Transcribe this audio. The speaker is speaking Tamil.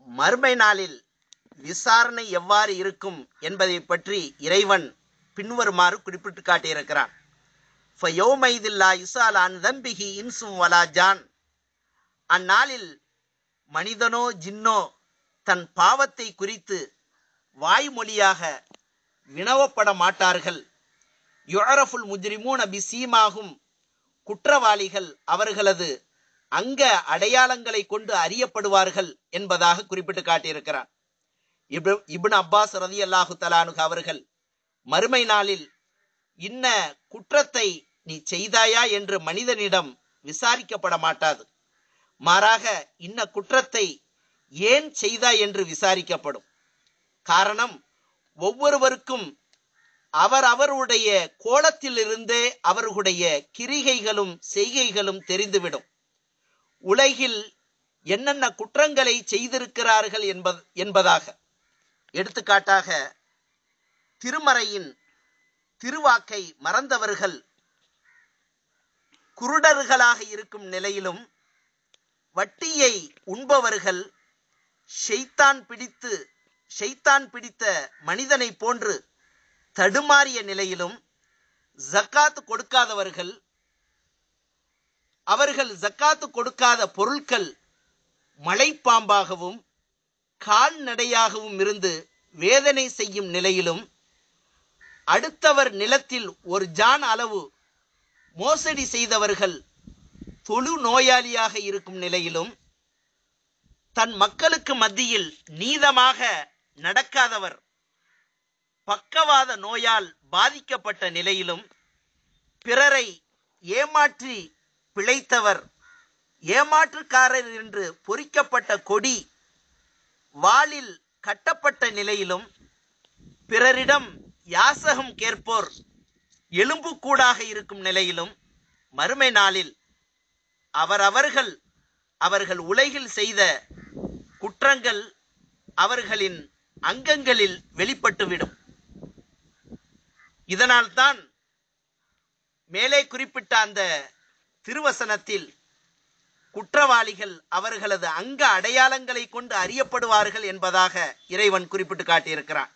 மறுமை நாளில் விசாரணை எவ்வாறு இருக்கும் என்பதை பற்றி இறைவன் பின்வருமாறு குறிப்பிட்டு காட்டியிருக்கிறான். அந்நாளில் மனிதனோ ஜின்னோ தன் பாவத்தை குறித்து வாய்மொழியாக வினவப்பட மாட்டார்கள். யுஅரஃபுல் முஜ்ரிமூன பிஸீமாஹும், குற்றவாளிகள் அவர்களது அங்க அடையாளங்களை கொண்டு அறியப்படுவார்கள் என்பதாக குறிப்பிட்டு காட்டியிருக்கிறான். இப்னு அப்பாஸ் ரலியல்லாஹு தஆலா அன்ஹு அவர்கள் மறுமை நாளில் இன்ன குற்றத்தை நீ செய்தாயா என்று மனிதனிடம் விசாரிக்கப்பட மாட்டாது. மாறாக இன்ன குற்றத்தை ஏன் செய்தாய் என்று விசாரிக்கப்படும். காரணம், ஒவ்வொருவருக்கும் அவருடைய கோலத்திலிருந்தே அவர்களுடைய கிரிகைகளும் செய்கைகளும் தெரிந்துவிடும். உலகில் என்னென்ன குற்றங்களை செய்திருக்கிறார்கள் என்பதாக. எடுத்துக்காட்டாக, திருமறையின் திருவாக்கை மறந்தவர்கள் குருடர்களாக இருக்கும் நிலையிலும், வட்டியை உண்பவர்கள் ஷைத்தான் பிடித்த மனிதனை போன்று தடுமாறிய நிலையிலும், ஜக்காத் கொடுக்காதவர்கள் அவர்கள் ஜக்காத்து கொடுக்காத பொருட்கள் மலைப்பாம்பாகவும் கால்நடையாகவும் இருந்து வேதனை செய்யும் நிலையிலும், அடுத்தவர் நிலத்தில் ஒரு ஜான் அளவு மோசடி செய்தவர்கள் தொழு நோயாளியாக இருக்கும் நிலையிலும், தன் மக்களுக்கு மத்தியில் நீதமாக நடக்காதவர் பக்கவாத நோயால் பாதிக்கப்பட்ட நிலையிலும், பிறரை ஏமாற்றி பிழைத்தவர் ஏமாற்றுக்காரர் என்று பொறிக்கப்பட்ட கொடி வாளில் கட்டப்பட்ட நிலையிலும், பிறரிடம் யாசகம் கேட்போர் எலும்புக்கூடாக இருக்கும் நிலையிலும், மறுமை நாளில் அவர்கள் உலகில் செய்த குற்றங்கள் அவர்களின் அங்கங்களில் வெளிப்பட்டுவிடும். இதனால்தான் மேலே குறிப்பிட்ட அந்த திருவசனத்தில் குற்றவாளிகள் அவர்களது அங்க அடையாளங்களை கொண்டு அறியப்படுவார்கள் என்பதாக இறைவன் குறிப்பிட்டு காட்டியிருக்கிறான்.